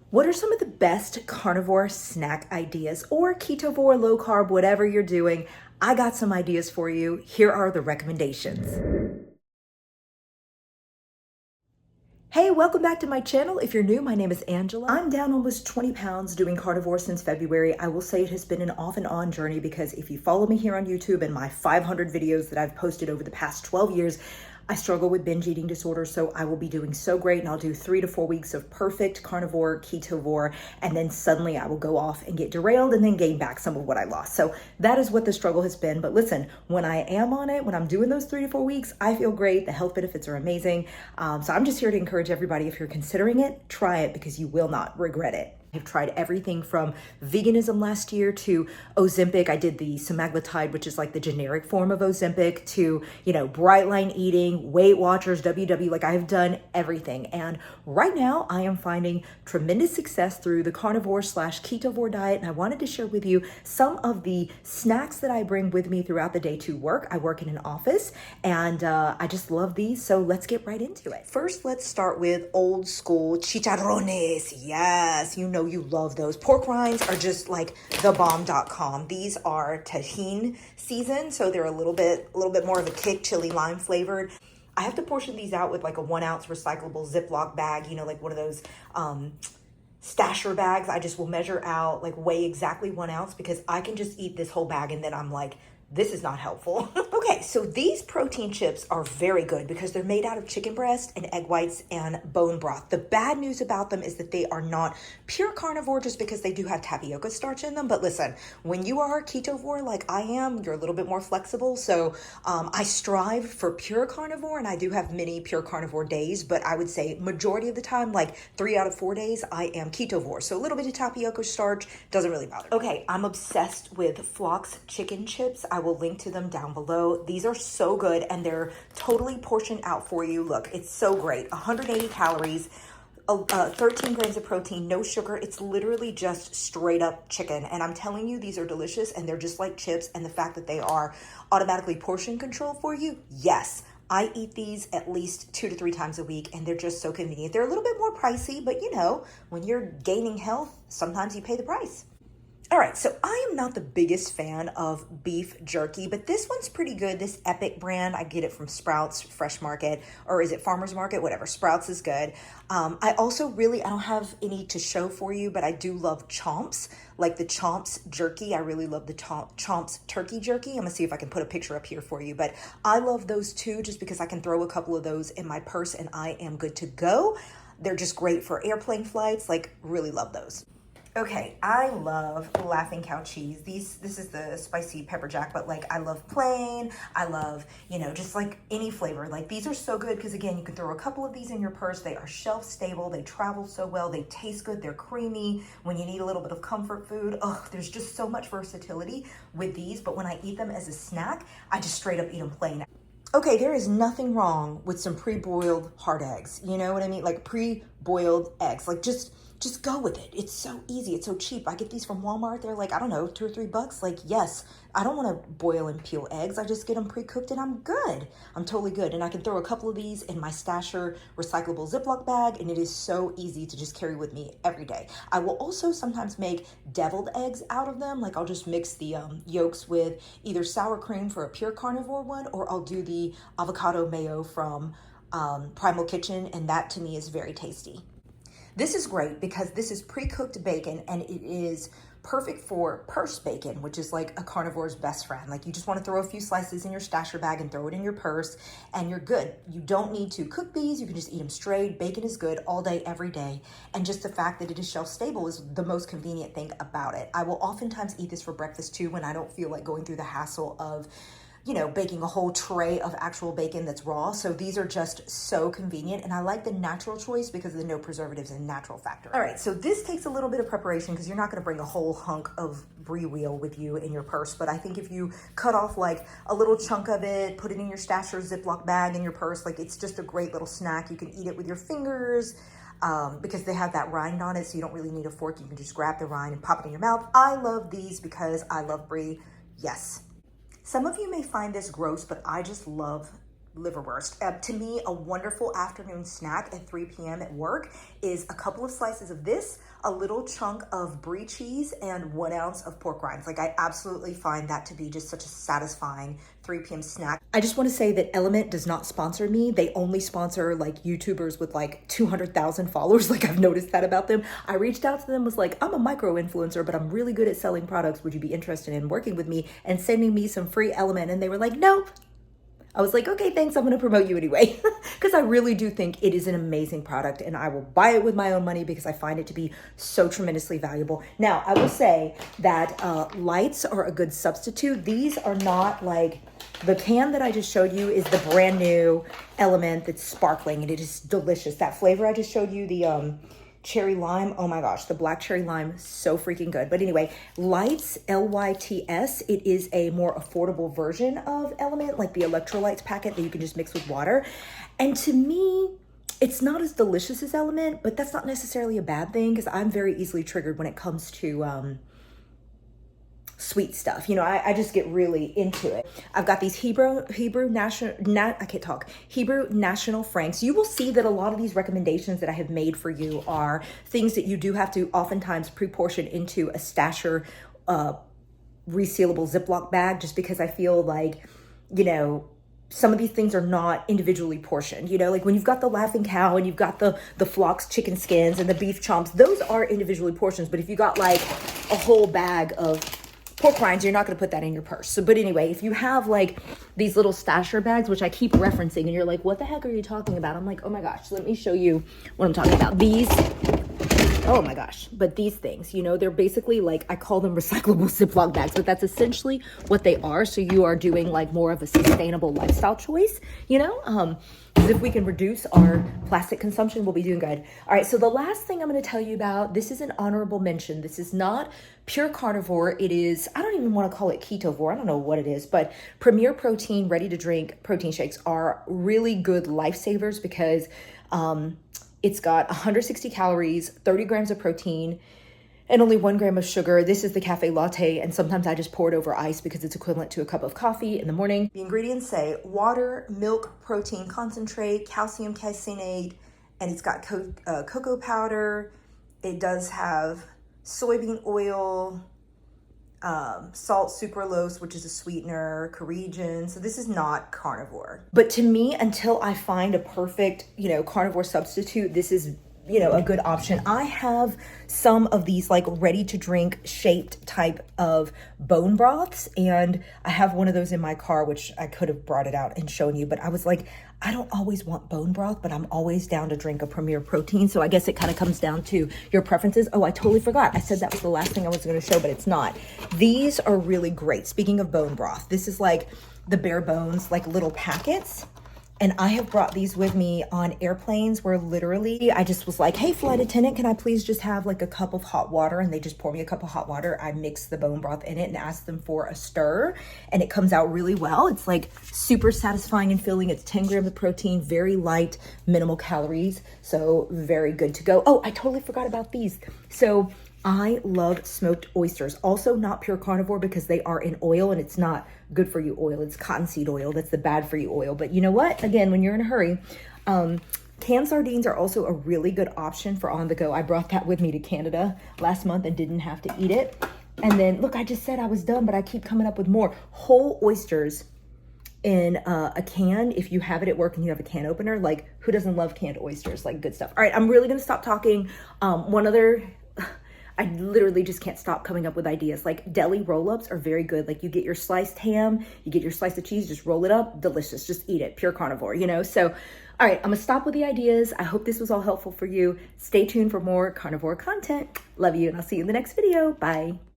What are some of the best carnivore snack ideas or ketovore, low carb, whatever you're doing? I got some ideas for you. Here are the recommendations. Hey, welcome back to my channel. If you're new, my name is Angela. I'm down almost 20 pounds doing carnivore since February. I will say it has been an off and on journey because if you follow me here on YouTube and my 500 videos that I've posted over the past 12 years, I struggle with binge eating disorder, so I will be doing so great and I'll do 3 to 4 weeks of perfect carnivore, ketovore, and then suddenly I will go off and get derailed and then gain back some of what I lost. So that is what the struggle has been. But listen, when I am on it, when I'm doing those 3 to 4 weeks, I feel great. The health benefits are amazing. So I'm just here to encourage everybody, if you're considering it, try it because you will not regret it. I've tried everything from veganism last year to Ozempic. I did the semaglutide, which is like the generic form of Ozempic, to, bright line eating, Weight Watchers, WW, like I've done everything. And right now I am finding tremendous success through the carnivore / ketovore diet. And I wanted to share with you some of the snacks that I bring with me throughout the day to work. I work in an office and I just love these. So let's get right into it. First, let's start with old school chicharrones. Yes, you love those. Pork rinds are just like thebomb.com. These are tahini seasoned, so they're a little bit more of a kick, chili lime flavored. I have to portion these out with like a 1 ounce recyclable Ziploc bag, like one of those stasher bags. I just will measure out, like weigh exactly 1 ounce because I can just eat this whole bag and then I'm like, this is not helpful. Okay, so these protein chips are very good because they're made out of chicken breast and egg whites and bone broth. The bad news about them is that they are not pure carnivore just because they do have tapioca starch in them. But listen, when you are ketovore like I am, you're a little bit more flexible. So I strive for pure carnivore and I do have many pure carnivore days, but I would say majority of the time, like 3 out of 4 days, I am ketovore. So a little bit of tapioca starch doesn't really bother me. Okay, I'm obsessed with Flock's chicken chips. I will link to them down below. These are so good and they're totally portioned out for you. Look, it's so great. 180 calories, 13 grams of protein, no sugar. It's literally just straight up chicken. And I'm telling you, these are delicious and they're just like chips. And the fact that they are automatically portion control for you, yes. I eat these at least 2 to 3 times a week and they're just so convenient. They're a little bit more pricey, but when you're gaining health, sometimes you pay the price. All right, so I am not the biggest fan of beef jerky, but this one's pretty good. This Epic brand, I get it from Sprouts Fresh Market, or is it Farmer's Market? Whatever, Sprouts is good. I don't have any to show for you, but I do love Chomps, like the Chomps jerky. I really love the Chomps turkey jerky. I'm gonna see if I can put a picture up here for you, but I love those too, just because I can throw a couple of those in my purse and I am good to go. They're just great for airplane flights, like really love those. Okay, I love Laughing Cow cheese. This is the spicy pepper jack, but like I love plain. I love, just like any flavor. Like these are so good because again, you can throw a couple of these in your purse. They are shelf stable. They travel so well. They taste good. They're creamy. When you need a little bit of comfort food, there's just so much versatility with these. But when I eat them as a snack, I just straight up eat them plain. Okay, there is nothing wrong with some pre-boiled hard eggs. You know what I mean? Like pre-boiled eggs. Like just go with it. It's so easy. It's so cheap. I get these from Walmart. They're like, I don't know, $2 or $3. Like, yes, I don't want to boil and peel eggs. I just get them pre-cooked and I'm good. I'm totally good. And I can throw a couple of these in my stasher recyclable Ziploc bag and it is so easy to just carry with me every day. I will also sometimes make deviled eggs out of them. Like I'll just mix the yolks with either sour cream for a pure carnivore one, or I'll do the avocado mayo from Primal Kitchen, and that to me is very tasty. This is great because this is pre-cooked bacon and it is perfect for purse bacon, which is like a carnivore's best friend. Like you just want to throw a few slices in your stasher bag and throw it in your purse and you're good. You don't need to cook these. You can just eat them straight. Bacon is good all day, every day. And just the fact that it is shelf stable is the most convenient thing about it. I will oftentimes eat this for breakfast too when I don't feel like going through the hassle of baking a whole tray of actual bacon that's raw. So these are just so convenient. And I like the natural choice because of the no preservatives and natural factor. All right, so this takes a little bit of preparation because you're not gonna bring a whole hunk of brie wheel with you in your purse. But I think if you cut off like a little chunk of it, put it in your stasher Ziploc bag in your purse, like it's just a great little snack. You can eat it with your fingers. Because they have that rind on it, so you don't really need a fork. You can just grab the rind and pop it in your mouth. I love these because I love brie. Yes. Some of you may find this gross, but I just love liverwurst. To me, a wonderful afternoon snack at 3 p.m. at work is a couple of slices of this, a little chunk of brie cheese, and 1 ounce of pork rinds. Like, I absolutely find that to be just such a satisfying 3 p.m. snack. I just want to say that Element does not sponsor me. They only sponsor like YouTubers with like 200,000 followers. Like, I've noticed that about them. I reached out to them, was like, I'm a micro influencer, but I'm really good at selling products. Would you be interested in working with me and sending me some free Element? And they were like, nope. I was like, okay, thanks. I'm going to promote you anyway, because I really do think it is an amazing product, and I will buy it with my own money because I find it to be so tremendously valuable. Now, I will say that lights are a good substitute. These are not like, the can that I just showed you is the brand new Element that's sparkling, and it is delicious. That flavor I just showed you, the cherry lime, oh my gosh, the black cherry lime, so freaking good. But anyway, Lights, L-Y-T-S, it is a more affordable version of Element, like the electrolytes packet that you can just mix with water. And to me, it's not as delicious as Element, but that's not necessarily a bad thing, because I'm very easily triggered when it comes to sweet stuff. You know, I just get really into it. I've got these Hebrew National Franks. You will see that a lot of these recommendations that I have made for you are things that you do have to oftentimes pre-portion into a stasher resealable Ziploc bag, just because I feel like, you know, some of these things are not individually portioned. You know, like when you've got the Laughing Cow and you've got the Flock's chicken skins and the beef chomps, those are individually portions. But if you got like a whole bag of pork rinds, you're not going to put that in your purse. So, but anyway, if you have like these little stasher bags, which I keep referencing, and you're like, what the heck are you talking about? I'm like, oh my gosh, let me show you what I'm talking about. These, oh my gosh, but these things, you know, they're basically like, I call them recyclable Ziploc bags, but that's essentially what they are. So you are doing like more of a sustainable lifestyle choice, you know, because if we can reduce our plastic consumption, we'll be doing good. All right, so the last thing I'm going to tell you about, this is an honorable mention. This is not pure carnivore. It is, I don't even want to call it Ketovore. I don't know what it is, but Premier Protein ready-to-drink protein shakes are really good lifesavers, because it's got 160 calories, 30 grams of protein, and only 1 gram of sugar. This is the cafe latte, and sometimes I just pour it over ice because it's equivalent to a cup of coffee in the morning. The ingredients say water, milk, protein concentrate, calcium caseinate, and it's got cocoa powder. It does have soybean oil, salt sucralose, which is a sweetener, coreogen. So this is not carnivore. But to me, until I find a perfect, you know, carnivore substitute, this is, you know, a good option. I have some of these like ready to drink shaped type of bone broths, and I have one of those in my car, which I could have brought it out and shown you, but I was like, I don't always want bone broth, but I'm always down to drink a Premier Protein. So I guess it kind of comes down to your preferences. Oh, I totally forgot. I said that was the last thing I was going to show, but it's not. These are really great. Speaking of bone broth, this is like the bare bones, like little packets. And I have brought these with me on airplanes where literally I just was like, hey, flight attendant, can I please just have like a cup of hot water? And they just pour me a cup of hot water. I mix the bone broth in it and ask them for a stir, and it comes out really well. It's like super satisfying and filling. It's 10 grams of protein, very light, minimal calories. So very good to go. Oh, I totally forgot about these. So I love smoked oysters. Also not pure carnivore because they are in oil, and it's not good for you oil. It's cottonseed oil. That's the bad for you oil. But you know what? Again, when you're in a hurry, canned sardines are also a really good option for on the go. I brought that with me to Canada last month and didn't have to eat it. And then look, I just said I was done, but I keep coming up with more. Whole oysters in a can. If you have it at work and you have a can opener, like who doesn't love canned oysters? Like good stuff. All right, I'm really gonna stop talking. I literally just can't stop coming up with ideas. Like deli roll-ups are very good. Like you get your sliced ham, you get your slice of cheese, just roll it up, delicious, just eat it, pure carnivore, you know? So, all right, I'm gonna stop with the ideas. I hope this was all helpful for you. Stay tuned for more carnivore content. Love you, and I'll see you in the next video. Bye.